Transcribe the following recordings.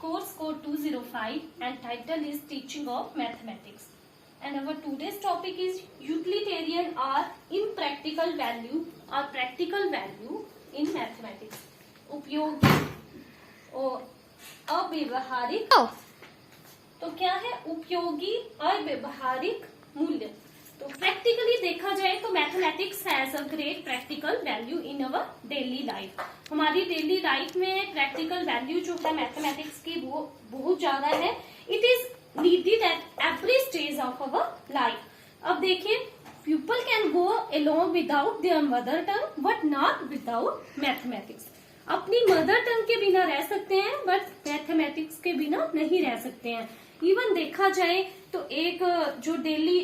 course code 205 and title is Teaching of Mathematics. And our today's topic is utilitarian or impractical value or practical value in mathematics. उपयोगी और अव्यवहारिक। तो क्या है उपयोगी अव्यवहारिक मूल्य? तो प्रैक्टिकली देखा जाए तो mathematics has a great practical value in our daily life. हमारी डेली लाइफ में प्रैक्टिकल वैल्यू जो है मैथमेटिक्स की वो बहुत ज्यादा है। It is needed at every stage of our life. अब देखिए, people can go along without their mother tongue but not without mathematics. अपनी मदर टंग के बिना रह सकते हैं बट मैथमेटिक्स के बिना नहीं रह सकते हैं। इवन देखा जाए तो एक जो डेली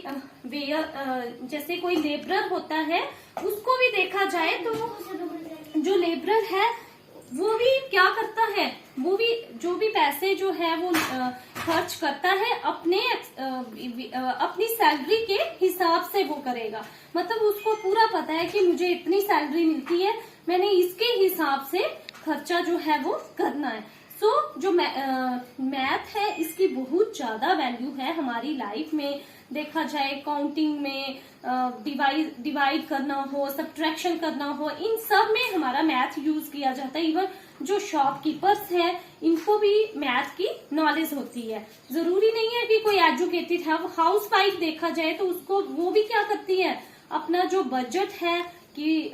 वेयर जैसे कोई लेबरर होता है उसको भी देखा जाए तो जो लेबरर है वो भी क्या करता है, वो भी जो भी पैसे जो है वो खर्च करता है अपनी सैलरी के हिसाब से वो करेगा। मतलब उसको पूरा पता है कि मुझे इतनी सैलरी मिलती है, मैंने इसके हिसाब से खर्चा जो है वो करना है। जो मैथ है इसकी बहुत ज्यादा वैल्यू है हमारी लाइफ में। देखा जाए काउंटिंग में, डिवाइड करना हो, सब्ट्रैक्शन करना हो, इन सब में हमारा मैथ यूज किया जाता है। इवन जो शॉपकीपर्स हैं इनको भी मैथ की नॉलेज होती है। जरूरी नहीं है कि कोई एजुकेटेड है। हाउस वाइफ देखा जाए तो उसको वो भी क्या करती है, अपना जो बजट है कि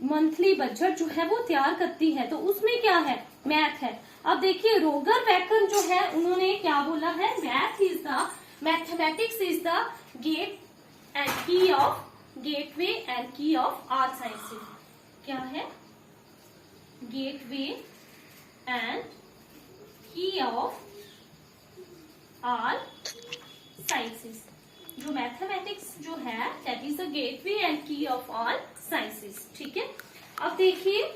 मंथली बजट जो है वो तैयार करती है। तो उसमें क्या है, मैथ है। अब देखिए रोगर बैकन जो है उन्होंने क्या बोला है, mathematics is the gateway and की ऑफ ऑल साइंसेस। क्या है, गेटवे एंड की ऑफ ऑल साइंसेस। जो मैथमेटिक्स जो है that is the gateway and की ऑफ ऑल साइंसेस। ठीक है। अब देखिए,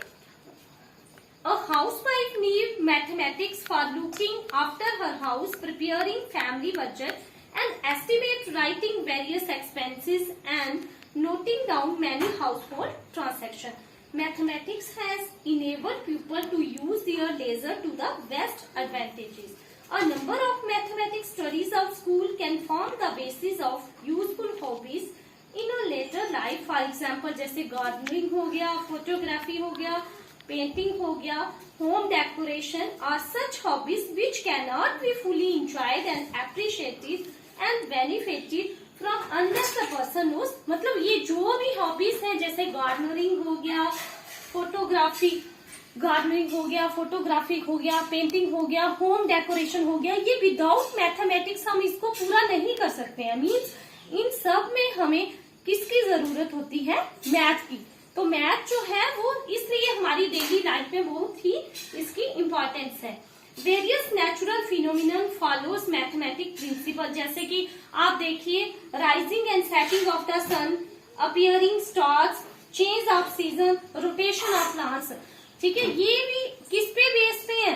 a housewife need mathematics for looking after her house, preparing family budget and estimate writing various expenses and noting down many household transactions. Mathematics has enabled people to use their leisure to the best advantages. A number of mathematics studies of school can form the basis of useful hobbies in a later life. For example, जैसे gardening हो गया, photography हो गया, painting हो गया, home decoration और such hobbies which can not be fully enjoyed and appreciated and benefited from unless the person knows. मतलब ये जो भी हॉबीज हैं जैसे गार्डनिंग हो गया, फोटोग्राफी हो गया, पेंटिंग हो गया, होम डेकोरेशन हो गया, ये विदाउट मैथमेटिक्स हम इसको पूरा नहीं कर सकते हैं। मीन्स इन सब में हमें किसकी जरूरत होती है, मैथ की। तो मैथ जो है वो इसलिए हमारी डेली लाइफ में बहुत ही इसकी इम्पोर्टेंस है। Various natural phenomenon follows mathematic principle. जैसे कि आप देखिए, rising and setting of the sun, appearing stars, change of season, rotation of plants. ठीक है, ये भी किस पे बेस पे है,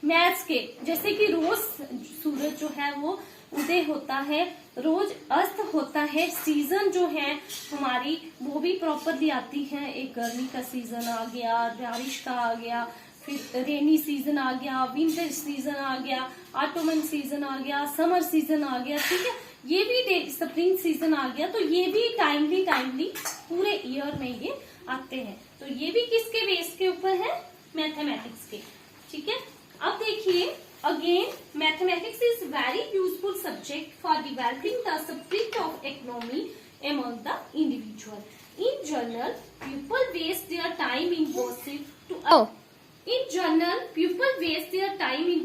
मैथ्स के। जैसे कि रोज सूरज जो है वो उदय होता है, रोज अस्त होता है, सीजन जो है हमारी वो भी प्रॉपरली आती है। एक गर्मी का सीजन आ गया, बारिश का आ गया, फिर रेनी सीजन आ गया, विंटर सीजन आ गया, ऑटोमन सीजन आ गया, समर सीजन आ गया। ठीक है, ये भी स्प्रिंग सीजन आ गया। तो ये भी टाइमली पूरे ईयर में ये आते हैं। तो ये भी किसके बेस के ऊपर है, मैथमेटिक्स के। ठीक है। अब देखिए, again mathematics is very useful subject for developing the spirit of economy among the individual. In general, people waste their time in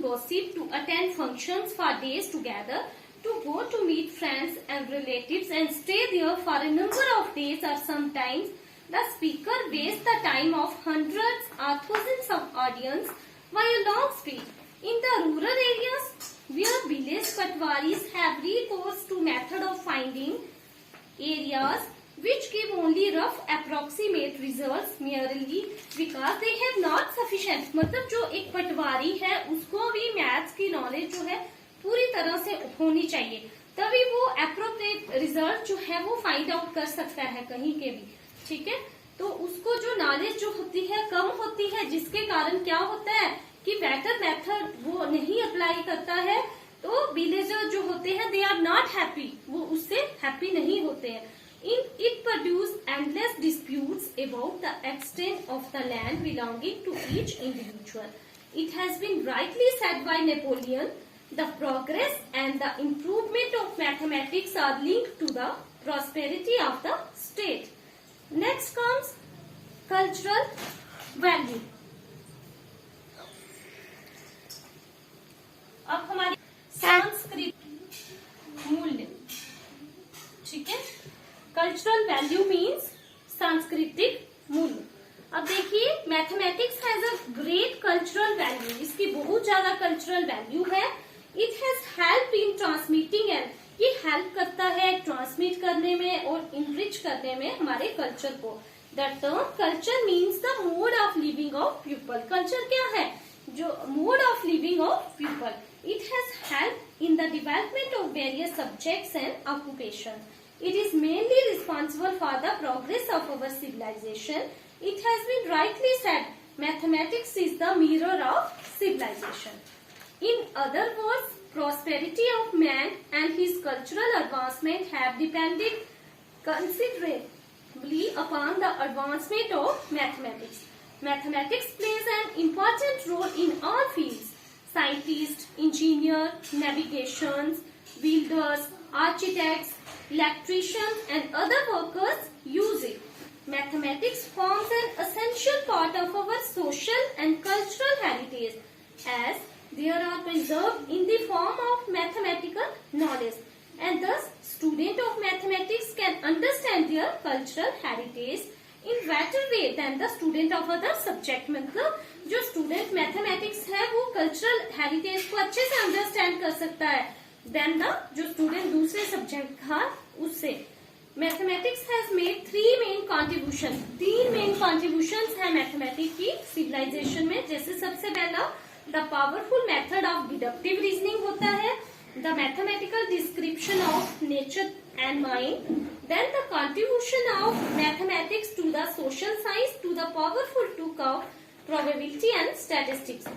gossip to attend functions for days together, to go to meet friends and relatives and stay there for a number of days, or sometimes the speaker wastes the time of hundreds or thousands of audience by a long speech. In the rural areas where village patwaris have recourse to method of finding areas which give only rough approximate results merely because they have not sufficient। मतलब जो एक पटवारी है उसको भी maths की knowledge जो है पूरी तरह से होनी चाहिए, तभी वो अप्रोप्रिएट रिजल्ट जो है वो फाइंड आउट कर सकता है कहीं के भी। ठीक है, तो उसको जो नॉलेज जो होती है कम होती है, जिसके कारण क्या होता है कि बेटर मेथड वो नहीं अप्लाई करता है तो विलेजर जो होते हैं दे आर नॉट हैप्पी, वो उससे हैप्पी नहीं होते हैं। It produced endless disputes about the extent of the land belonging to each individual. It has been rightly said by Napoleon, the progress and the improvement of mathematics are linked to the prosperity of the state. Next comes cultural value. अब हमारी सांस्कृतिक मूल्य, ठीक है। Cultural value means सांस्कृतिक मूल्य। अब देखिए mathematics has a great cultural value, इसकी बहुत ज्यादा कल्चरल वैल्यू है। It has help in transmitting and, ये हेल्प करता है ट्रांसमिट करने में और इनरिच करने में हमारे कल्चर को। The term culture means the mode of living of people. Culture क्या है? जो mode of living of people. It has help in the development of various subjects and occupation. It is mainly responsible for the progress of our civilization. It has been rightly said, mathematics is the mirror of civilization. In other words, prosperity of man and his cultural advancement have depended considerably upon the advancement of mathematics. Mathematics plays an important role in all fields. Scientists, engineers, navigations, builders, architects, electricians and other workers use it. Mathematics forms an essential part of our social and cultural heritage as they are preserved in the form of mathematical knowledge, and thus student of mathematics can understand their cultural heritage in better way than the student of other subject. मतलब जो student mathematics है वो cultural heritage को अच्छे से understand कर सकता है देन द जो स्टूडेंट दूसरे सब्जेक्ट का उससे। Mathematics has made three main contribution, तीन मेन कॉन्ट्रीब्यूशन है मैथमेटिक्स की सिविलाइजेशन में। जैसे सबसे पहला the powerful method of deductive reasoning होता है, the mathematical description of nature and mind, then the contribution of mathematics to the social science to the powerful tool of probability and statistics.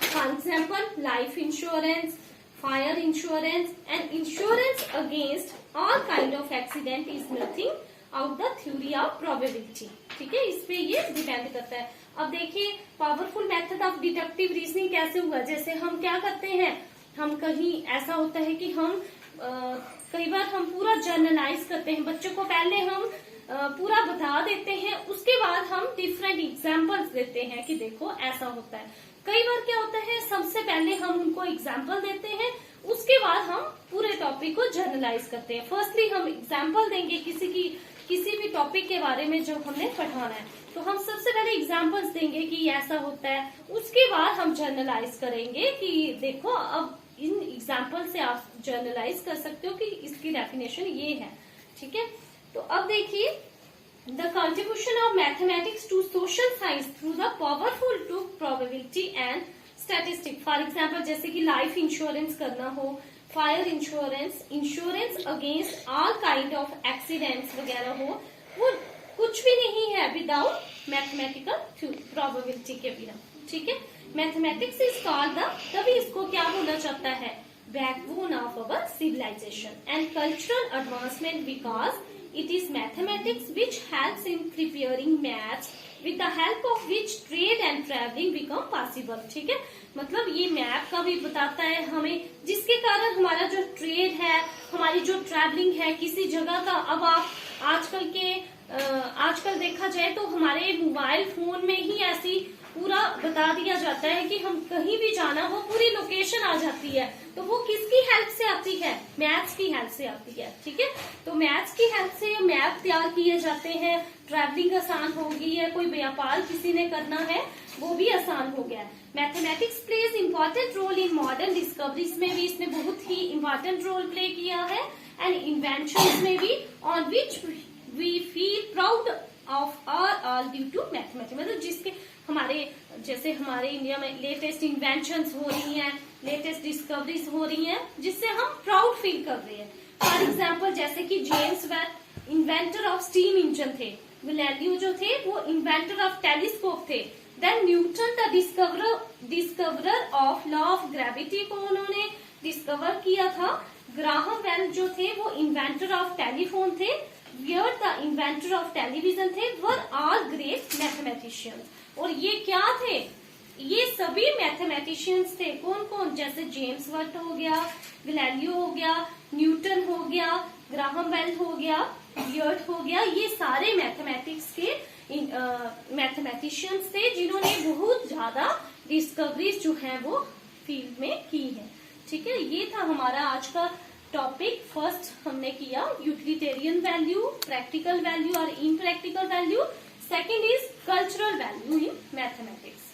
For example, life insurance, fire insurance and insurance against all kind of accident is nothing out the theory of probability. ठीक है, इस पे ये depend करता है। अब देखिए powerful method of deductive reasoning कैसे हुआ। जैसे हम क्या करते हैं, हम कहीं ऐसा होता है कि हम कई बार हम पूरा जर्नलाइज करते हैं, बच्चों को पहले हम पूरा बता देते हैं, उसके बाद हम डिफरेंट एग्जाम्पल्स देते हैं कि देखो ऐसा होता है। कई बार क्या होता है सबसे पहले हम उनको एग्जाम्पल देते हैं, उसके बाद हम पूरे टॉपिक को जर्नलाइज करते हैं। फर्स्टली हम एग्जाम्पल देंगे किसी भी टॉपिक के बारे में जो हमने पढ़ाना है, तो हम सबसे पहले एग्जाम्पल्स देंगे कि ऐसा होता है, उसके बाद हम जर्नलाइज करेंगे कि देखो अब इन एग्जाम्पल से आप जर्नलाइज कर सकते हो कि इसकी डेफिनेशन ये है। ठीक है, तो अब देखिए the contribution of mathematics to social science through the powerful to probability and statistic. For example जैसे कि लाइफ इंश्योरेंस करना हो, fire insurance, insurance against all kind of accidents वगैरह हो, वो कुछ भी नहीं है विदाउट मैथमेटिकल प्रोबेबिलिटी के बिना। ठीक है, मैथमेटिक्स इज कॉल्ड द, तभी इसको क्या बोला जाता है, backbone of our civilisation and cultural advancement because it is mathematics which helps in preparing maps with the help of which trade and traveling become possible। ठीक है, मतलब ये मैप का भी बताता है हमें, जिसके कारण हमारा जो ट्रेड है, हमारी जो ट्रैवलिंग है किसी जगह का। अब आप आजकल देखा जाए तो हमारे मोबाइल फोन में ही ऐसी पूरा बता दिया जाता है कि हम कहीं भी जाना हो पूरी लोकेशन आ जाती है, तो वो किसकी हेल्प से आती है, मैथ्स की हेल्प से आती है। ठीक है, तो मैथ्स की हेल्प से मैप तैयार किए जाते हैं, ट्रैवलिंग आसान हो गई है, कोई व्यापार किसी ने करना है वो भी आसान हो गया है। Mathematics plays important role in modern discoveries में भी इसने बहुत ही इम्पोर्टेंट रोल प्ले किया है, एंड इन्वेंशन में भी, on which we feel proud of all due to mathematics. मतलब जिसके जैसे हमारे इंडिया में लेटेस्ट इन्वेंशंस हो रही हैं, लेटेस्ट डिस्कवरीज हो रही हैं, जिससे हम प्राउड फील कर रहे हैं। फॉर एग्जाम्पल जैसे कि James Webb inventor of steam engine थे, गैलीलियो जो थे वो इन्वेंटर ऑफ टेलीस्कोप थे, then Newton the discoverer of law of gravity को उन्होंने डिस्कवर किया था। ग्राहम बेल जो थे वो इन्वेंटर ऑफ टेलीफोन थे। Wear the inventor of television थे, वर आल ग्रेट मैथमेटिशियंस। और ये क्या थे? ये सभी मैथमेटिशियंस थे। कौन कौन? जैसे जेम्स वर्ट हो गया, गैलीलियो हो गया, न्यूटन हो गया, ग्राहम बेल हो गया, वियर्ट हो गया, ये सारे मैथमेटिक्स के मैथमेटिशियंस थे जिन्होंने बहुत ज्यादा डिस्कवरीज जो है वो फील्ड में की है। ठीक है, ये था हमारा आज का टॉपिक। फर्स्ट हमने किया यूटिलिटेरियन वैल्यू, प्रैक्टिकल वैल्यू और impractical value. Second is cultural value in mathematics.